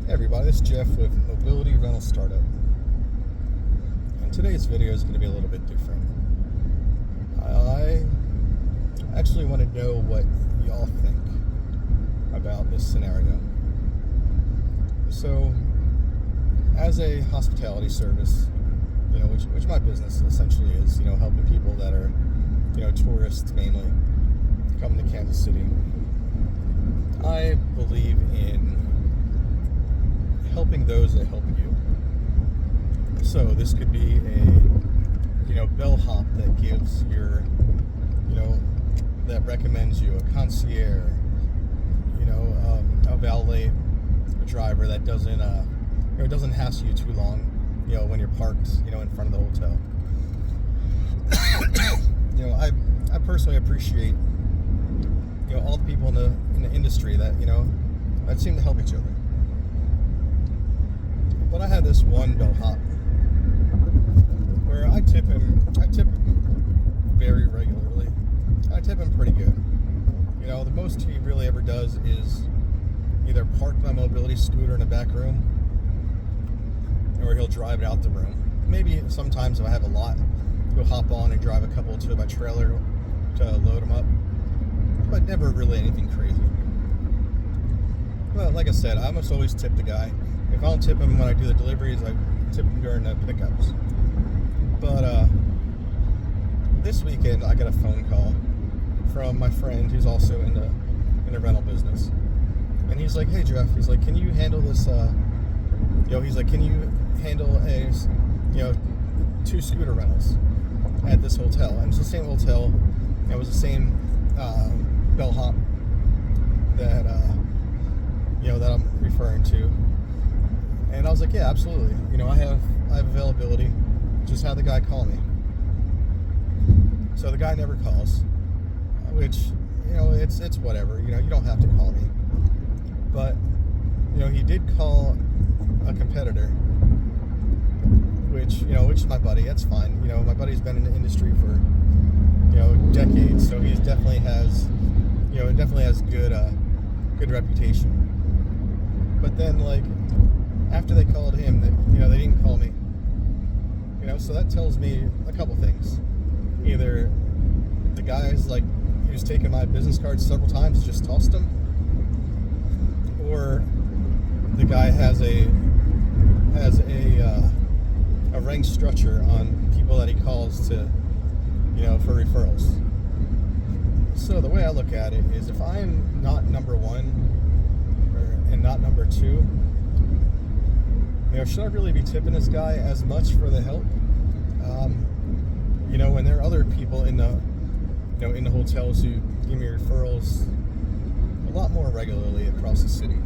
Hey everybody, this is Jeff with Mobility Rental Startup. And today's video is going to be a little bit different. I actually want to know what y'all think about this scenario. So, as a hospitality service, which my business essentially is, helping people that are, tourists mainly, coming to Kansas City. I believe in helping those that help you. So this could be a bellhop that gives your that recommends you, a concierge, a valet driver that doesn't hassle you too long, when you're parked in front of the hotel. I personally appreciate all the people in the industry that that seem to help each other. But I had this one bellhop where I tip him very regularly. I tip him pretty good. The most he really ever does is either park my mobility scooter in the back room, or he'll drive it out the room. Maybe sometimes if I have a lot, he'll hop on and drive a couple to my trailer to load them up. But never really anything crazy. Well, like I said, I almost always tip the guy. If I don't tip him when I do the deliveries, I tip him during the pickups. But this weekend, I got a phone call from my friend who's also in the rental business, and he's like, "Hey Jeff," he's like, "Can you handle this? He's like, "Can you handle a 2 scooter rentals at this hotel?" And it's the same hotel. It was the same bellhop that that I'm referring to. And I was like, yeah, absolutely. I have availability. Just have the guy call me. So the guy never calls, which, it's whatever. You don't have to call me. But, he did call a competitor, which is my buddy. That's fine. My buddy's been in the industry for, decades. So he definitely has good reputation. But then, after they called him, they didn't call me. So that tells me a couple things. Either the guy's who's taken my business cards several times, just tossed them, or the guy has a rank structure on people that he calls to, for referrals. So the way I look at it is, if I'm not number one and not number two, should I really be tipping this guy as much for the help? When there are other people in the hotels who give me referrals a lot more regularly across the city.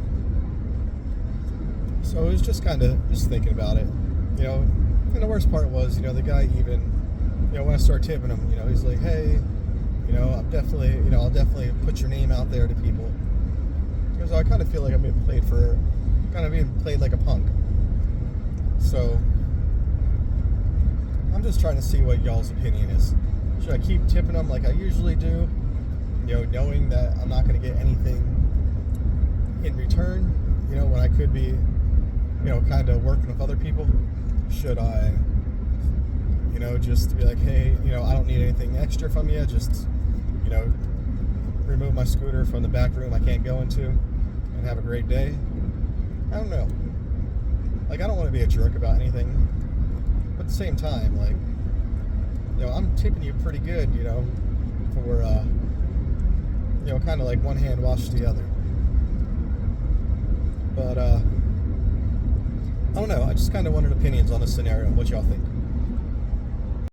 So it was just thinking about it, and the worst part was, the guy even, when I start tipping him, he's like, hey, I'll definitely put your name out there to people. Because I kind of feel like I'm being played like a punk. So I'm just trying to see what y'all's opinion is. Should I keep tipping them like I usually do, knowing that I'm not going to get anything in return, when I could be, kind of working with other people? Should I, just be like, hey, I don't need anything extra from you, just, remove my scooter from the back room I can't go into and have a great day? I don't know. I don't want to be a jerk about anything, but at the same time, I'm tipping you pretty good, for, kind of one hand washes the other. But, I don't know, I just kind of wanted opinions on this scenario and what y'all think.